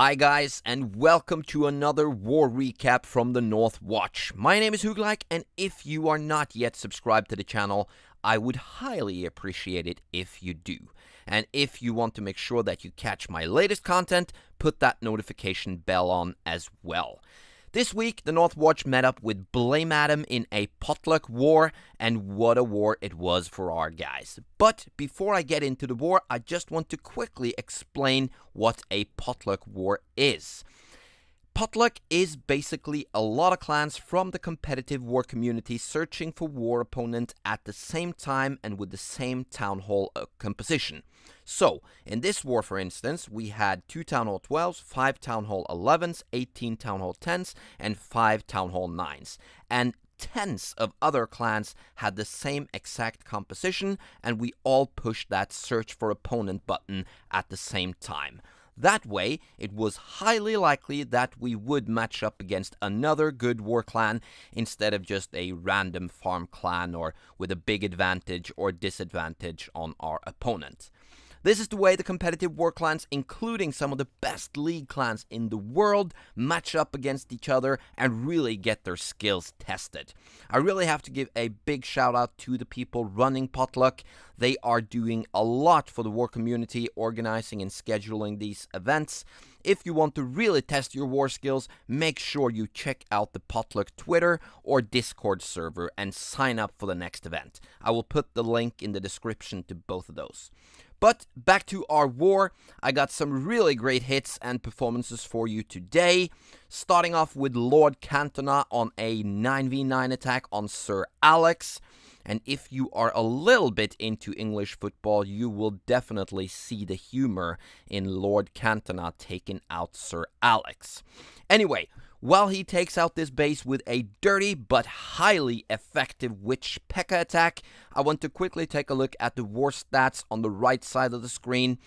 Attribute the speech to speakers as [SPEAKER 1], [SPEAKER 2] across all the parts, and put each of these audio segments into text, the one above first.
[SPEAKER 1] Hi guys, and welcome to another war recap from the North Watch. My name is Hugleik, and if you are not yet subscribed to the channel, I would highly appreciate it if you do. And if you want to make sure that you catch my latest content, put that notification bell on as well. This week, the North Watch met up with Blame Adam in a Potluck war, and what a war it was for our guys. But before I get into the war, I just want to quickly explain what a Potluck war is. Potluck is basically a lot of clans from the competitive war community searching for war opponents at the same time and with the same town hall composition. So, in this war, for instance, we had 2 Town Hall 12s, 5 Town Hall 11s, 18 Town Hall 10s, and 5 Town Hall 9s. And tens of other clans had the same exact composition, and we all pushed that search for opponent button at the same time. That way, it was highly likely that we would match up against another good war clan instead of just a random farm clan or with a big advantage or disadvantage on our opponent. This is the way the competitive war clans, including some of the best league clans in the world, match up against each other and really get their skills tested. I really have to give a big shout out to the people running Potluck. They are doing a lot for the war community, organizing and scheduling these events. If you want to really test your war skills, make sure you check out the Potluck Twitter or Discord server and sign up for the next event. I will put the link in the description to both of those. But back to our war, I got some really great hits and performances for you today. Starting off with Lord Cantona on a 9v9 attack on Sir Alex. And if you are a little bit into English football, you will definitely see the humor in Lord Cantona taking out Sir Alex. Anyway, while he takes out this base with a dirty but highly effective Witch P.E.K.K.A. attack, I want to quickly take a look at the war stats on the right side of the screen,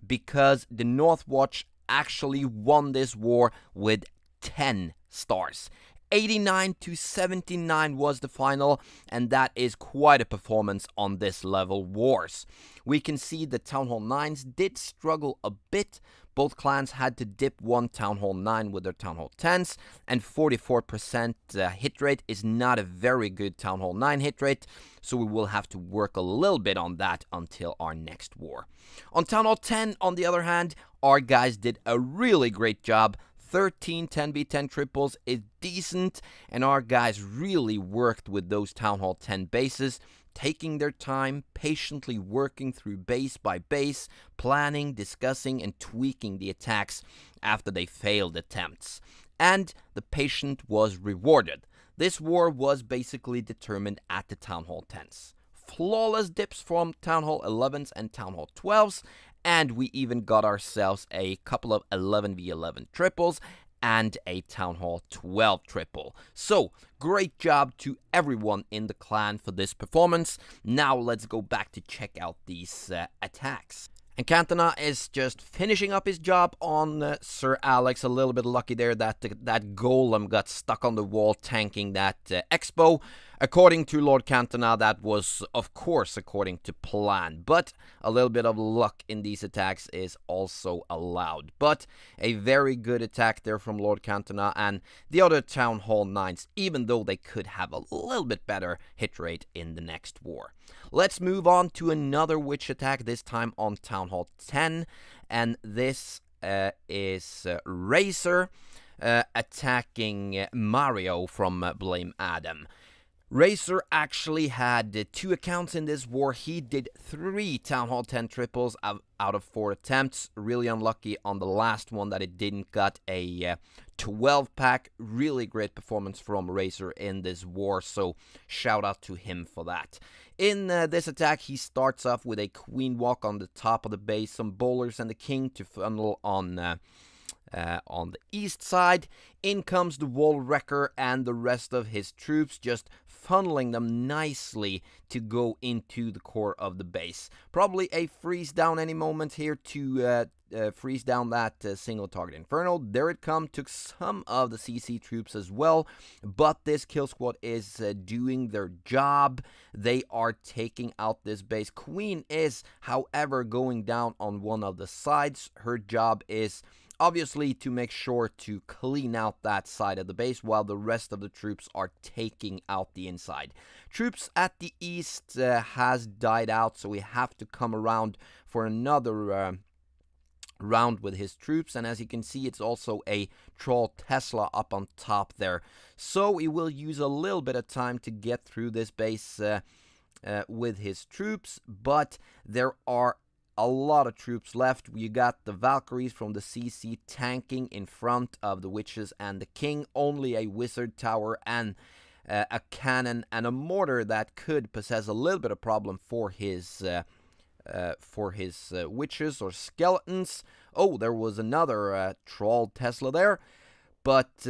[SPEAKER 1] because the North Watch actually won this war with 10 stars. 89 to 79 was the final, and that is quite a performance on this level wars. We can see the Town Hall 9s did struggle a bit. Both clans had to dip one Town Hall 9 with their Town Hall 10s, and 44% hit rate is not a very good Town Hall 9 hit rate, so we will have to work a little bit on that until our next war. On Town Hall 10, on the other hand, our guys did a really great job. 13 10v10 triples is decent, and our guys really worked with those Town Hall 10 bases, taking their time, patiently working through base by base, planning, discussing, and tweaking the attacks after they failed attempts. And the patient was rewarded. This war was basically determined at the Town Hall 10s. Flawless dips from Town Hall 11s and Town Hall 12s, and we even got ourselves a couple of 11v11 triples and a Town Hall 12 triple. So, great job to everyone in the clan for this performance. Now let's go back to check out these attacks. And Cantona is just finishing up his job on Sir Alex. A little bit lucky there that that golem got stuck on the wall tanking that expo. According to Lord Cantona, that was, of course, according to plan. But a little bit of luck in these attacks is also allowed. But a very good attack there from Lord Cantona and the other Town Hall 9s, even though they could have a little bit better hit rate in the next war. Let's move on to another witch attack, this time on Town Hall 10. And this is Razor attacking Mario from Blame Adam. Razor actually had 2 accounts in this war. He did 3 Town Hall 10 triples out of 4 attempts. Really unlucky on the last one that it didn't got a 12-pack. Really great performance from Razor in this war, so shout out to him for that. In this attack, he starts off with a queen walk on the top of the base, some bowlers and the king to funnel on the east side. In comes the wall wrecker and the rest of his troops, just funneling them nicely to go into the core of the base. Probably a freeze down any moment here to freeze down that single target inferno. There it come, took some of the CC troops as well, but this kill squad is doing their job. They are taking out this base. Queen is, however, going down on one of the sides. Her job is obviously to make sure to clean out that side of the base while the rest of the troops are taking out the inside. Troops at the east has died out, so we have to come around for another round with his troops, and as you can see, it's also a Troll Tesla up on top there. So he will use a little bit of time to get through this base with his troops, but there are a lot of troops left. You got the Valkyries from the CC tanking in front of the Witches and the King, only a Wizard Tower and a cannon and a mortar that could possess a little bit of problem for his witches or skeletons. Oh, there was another Troll Tesla there, but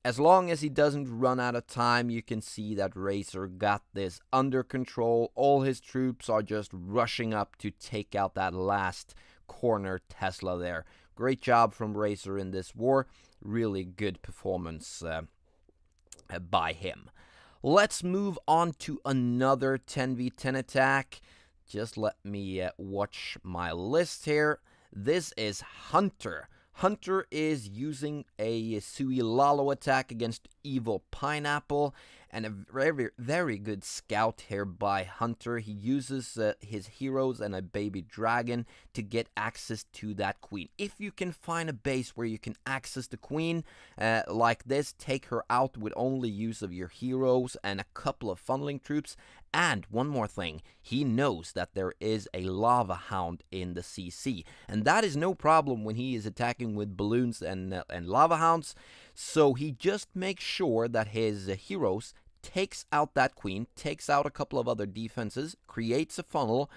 [SPEAKER 1] as long as he doesn't run out of time, you can see that Razor got this under control. All his troops are just rushing up to take out that last corner Tesla there. Great job from Razor in this war. Really good performance by him. Let's move on to another 10v10 attack. Just let me watch my list here. This is Hunter. Hunter is using a Sui Lalo attack against Evil Pineapple, and a very, very good scout here by Hunter. He uses his heroes and a baby dragon to get access to that queen. If you can find a base where you can access the queen like this, take her out with only use of your heroes and a couple of funneling troops. And one more thing, he knows that there is a Lava Hound in the CC, and that is no problem when he is attacking with balloons and Lava Hounds. So he just makes sure that his heroes takes out that queen, takes out a couple of other defenses, creates a funnel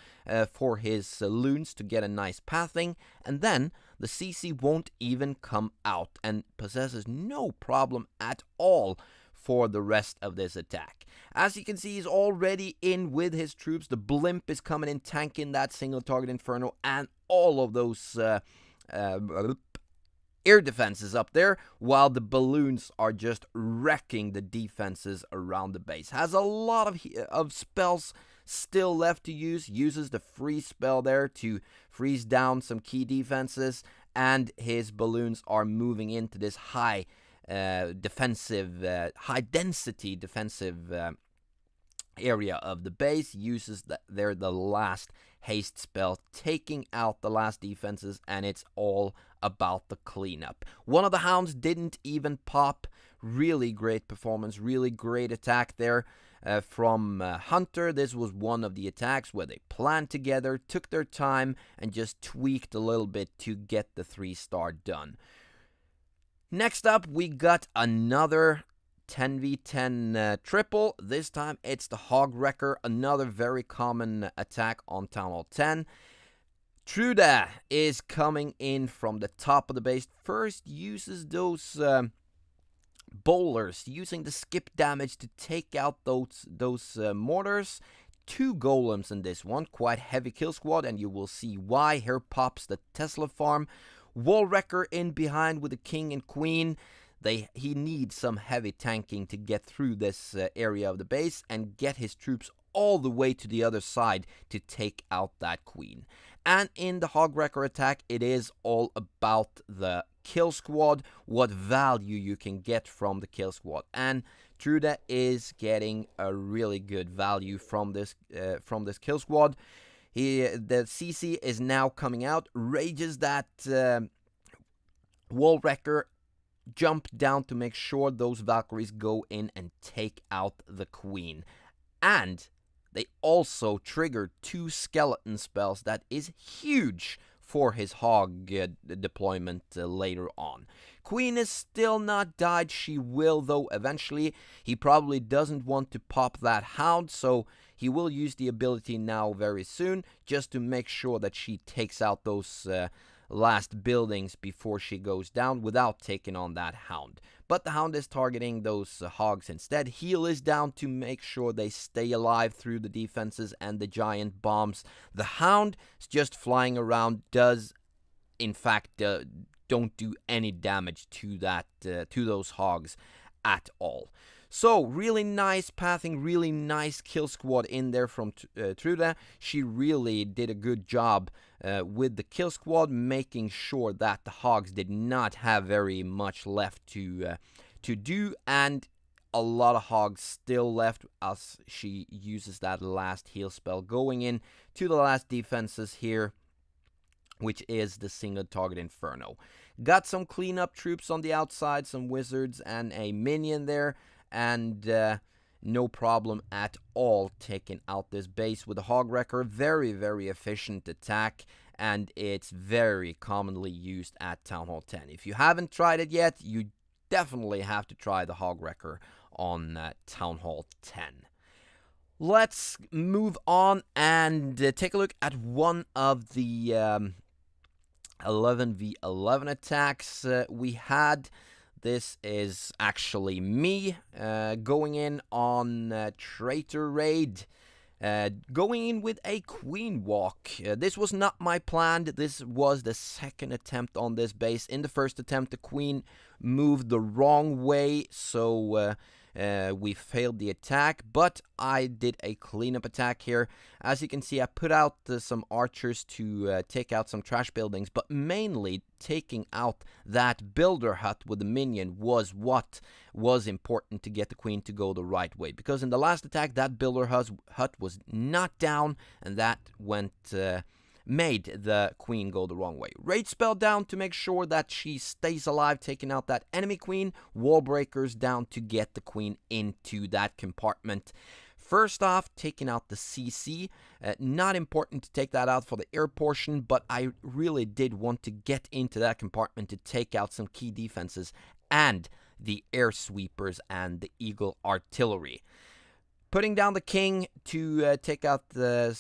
[SPEAKER 1] for his loons to get a nice pathing, and then the CC won't even come out and possesses no problem at all for the rest of this attack. As you can see, he's already in with his troops. The blimp is coming in, tanking that single target Inferno and all of those air defenses up there, while the balloons are just wrecking the defenses around the base. Has a lot of spells still left to use. Uses the freeze spell there to freeze down some key defenses, and his balloons are moving into this high density defensive area of the base. Uses the last haste spell, taking out the last defenses, and it's all about the cleanup. One of the hounds didn't even pop. Really great performance, really great attack there from Hunter. This was one of the attacks where they planned together, took their time, and just tweaked a little bit to get the 3-star done. Next up, we got another 10v10 triple. This time it's the Hog Wrecker, another very common attack on Town Hall 10. Truda is coming in from the top of the base. First uses those bowlers, using the skip damage to take out those mortars. 2 golems in this one, quite heavy kill squad, and you will see why. Here pops the Tesla farm. Wall Wrecker in behind with the king and queen. He needs some heavy tanking to get through this area of the base and get his troops all the way to the other side to take out that queen. And in the Hog Wrecker attack, it is all about the kill squad, what value you can get from the kill squad. And Truda is getting a really good value from this kill squad. The CC is now coming out, rages that Wall Wrecker, jump down to make sure those Valkyries go in and take out the queen. And they also triggered 2 skeleton spells that is huge for his hog deployment later on. Queen is still not died. She will, though, eventually. He probably doesn't want to pop that hound, so he will use the ability now very soon, just to make sure that she takes out those last buildings before she goes down without taking on that hound. But the hound is targeting those hogs instead. Heal is down to make sure they stay alive through the defenses and the giant bombs. The hound is just flying around, does in fact don't do any damage to that to those hogs at all. So, really nice pathing, really nice kill squad in there from Trude. She really did a good job with the kill squad, making sure that the Hogs did not have very much left to do, and a lot of Hogs still left as she uses that last heal spell, going in to the last defenses here, which is the single target Inferno. Got some cleanup troops on the outside, some wizards and a minion there, and no problem at all taking out this base with a Hog Wrecker. Very, very efficient attack, and it's very commonly used at Town Hall 10. If you haven't tried it yet, you definitely have to try the Hog Wrecker on Town Hall 10. Let's move on and take a look at one of the 11v11 attacks we had. This is actually me going in on Traitor Raid, going in with a Queen Walk. This was not my plan. This was the second attempt on this base. In the first attempt, the Queen moved the wrong way, so we failed the attack, but I did a cleanup attack here. As you can see, I put out some archers to take out some trash buildings, but mainly taking out that builder hut with the minion was what was important to get the Queen to go the right way, because in the last attack that builder hut was not down, and that made the Queen go the wrong way. Raid spell down to make sure that she stays alive, taking out that enemy Queen. Wall breakers down to get the Queen into that compartment. First off, taking out the CC. Not important to take that out for the air portion, but I really did want to get into that compartment to take out some key defenses and the air sweepers and the Eagle artillery. Putting down the King to take out the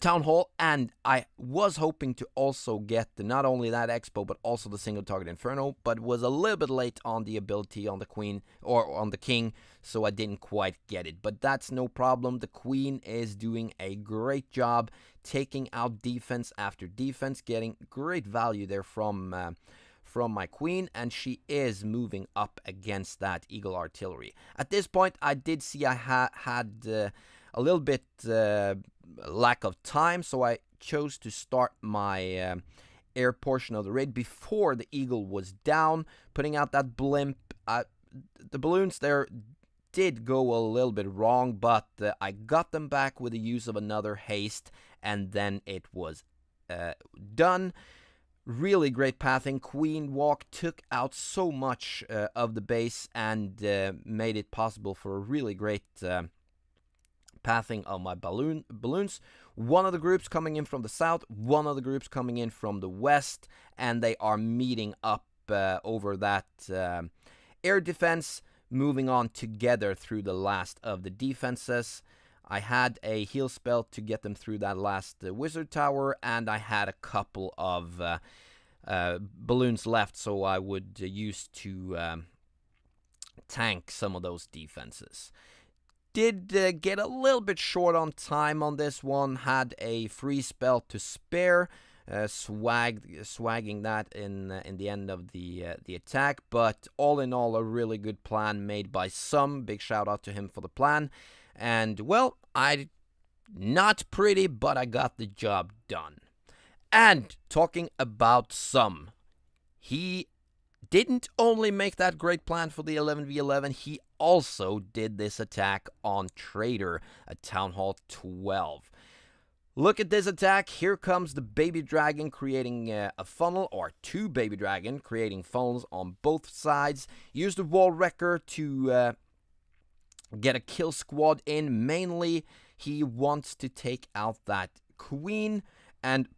[SPEAKER 1] Town Hall, and I was hoping to also get not only that Expo but also the single target Inferno, but was a little bit late on the ability on the Queen or on the King, so I didn't quite get it, but that's no problem. The Queen is doing a great job taking out defense after defense, getting great value there from my Queen, and she is moving up against that Eagle artillery. At this point, I did see I had a little bit lack of time, so I chose to start my air portion of the raid before the Eagle was down, putting out that blimp. The balloons there did go a little bit wrong, but I got them back with the use of another haste, and then it was done. Really great pathing. Queen Walk took out so much of the base and made it possible for a really great pathing of my balloons. One of the groups coming in from the south, one of the groups coming in from the west, and they are meeting up over that air defense, moving on together through the last of the defenses. I had a heal spell to get them through that last wizard tower, and I had a couple of balloons left, so I would use to tank some of those defenses. Did get a little bit short on time on this one, had a free spell to spare, swagging that in the end of the attack, but all in all a really good plan made by Some. Big shout out to him for the plan. And, well, not pretty, but I got the job done. And talking about Some, he didn't only make that great plan for the 11v11, he also did this attack on Traitor at Town Hall 12. Look at this attack. Here comes the baby dragon creating a funnel, or two baby dragon creating funnels on both sides. Use the wall wrecker to get a kill squad in. Mainly, he wants to take out that Queen and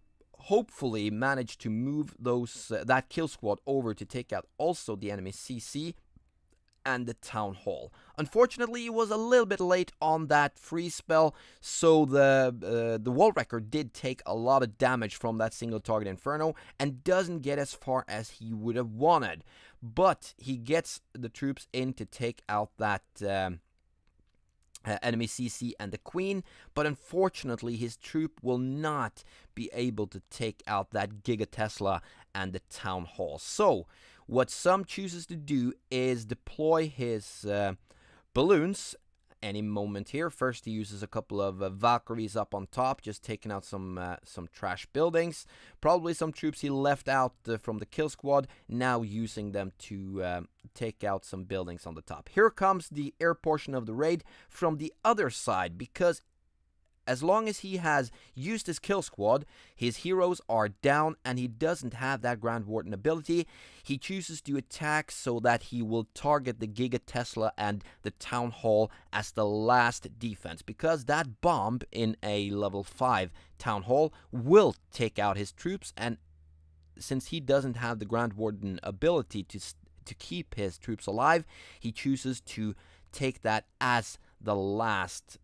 [SPEAKER 1] hopefully manage to move that kill squad over to take out also the enemy CC and the Town Hall. Unfortunately, he was a little bit late on that free spell, so the wall wrecker did take a lot of damage from that single target Inferno and doesn't get as far as he would have wanted. But he gets the troops in to take out that enemy CC and the Queen, but unfortunately his troop will not be able to take out that Giga Tesla and the Town Hall. So What Some chooses to do is deploy his balloons any moment here. First, he uses a couple of Valkyries up on top, just taking out some trash buildings. Probably some troops he left out from the kill squad, now using them to take out some buildings on the top. Here comes the air portion of the raid from the other side, because as long as he has used his kill squad, his heroes are down and he doesn't have that Grand Warden ability. He chooses to attack so that he will target the Giga Tesla and the Town Hall as the last defense, because that bomb in a level 5 Town Hall will take out his troops, and since he doesn't have the Grand Warden ability to keep his troops alive, he chooses to take that as the last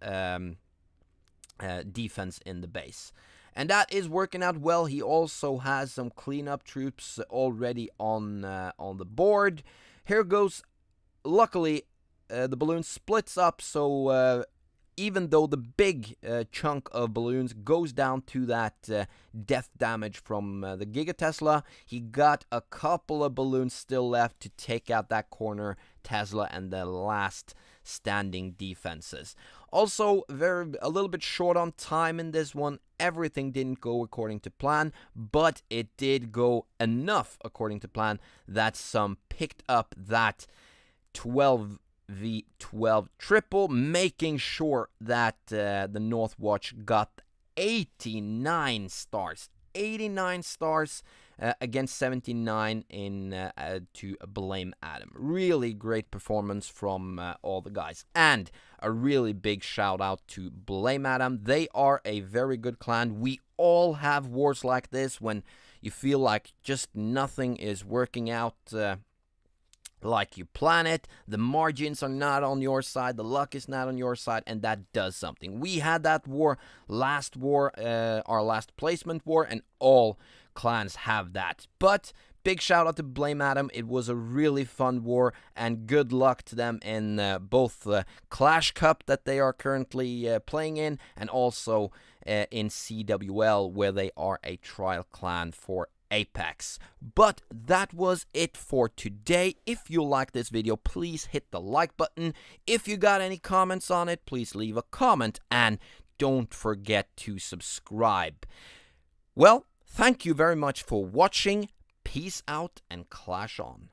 [SPEAKER 1] defense in the base. And that is working out well. He also has some cleanup troops already on the board. Here goes. Luckily, the balloon splits up, so even though the big chunk of balloons goes down to that death damage from the Giga Tesla, he got a couple of balloons still left to take out that corner Tesla and the last standing defenses. Also, a little bit short on time in this one. Everything didn't go according to plan, but it did go enough according to plan that some picked up that 12v12 triple, making sure that the North Watch got 89 stars. 89 stars against 79 to Blame Adam. Really great performance from all the guys. And a really big shout out to Blame Adam. They are a very good clan. We all have wars like this when you feel like just nothing is working out like you plan it. The margins are not on your side, the luck is not on your side, and that does something. We had that war, our last placement war, and all clans have that. But big shout out to Blame Adam. It was a really fun war, and good luck to them in both the Clash Cup that they are currently playing in, and also in CWL, where they are a trial clan for Apex. But that was it for today. If you like this video, please hit the like button. If you got any comments on it, please leave a comment, and don't forget to subscribe. Well, thank you very much for watching. Peace out and clash on.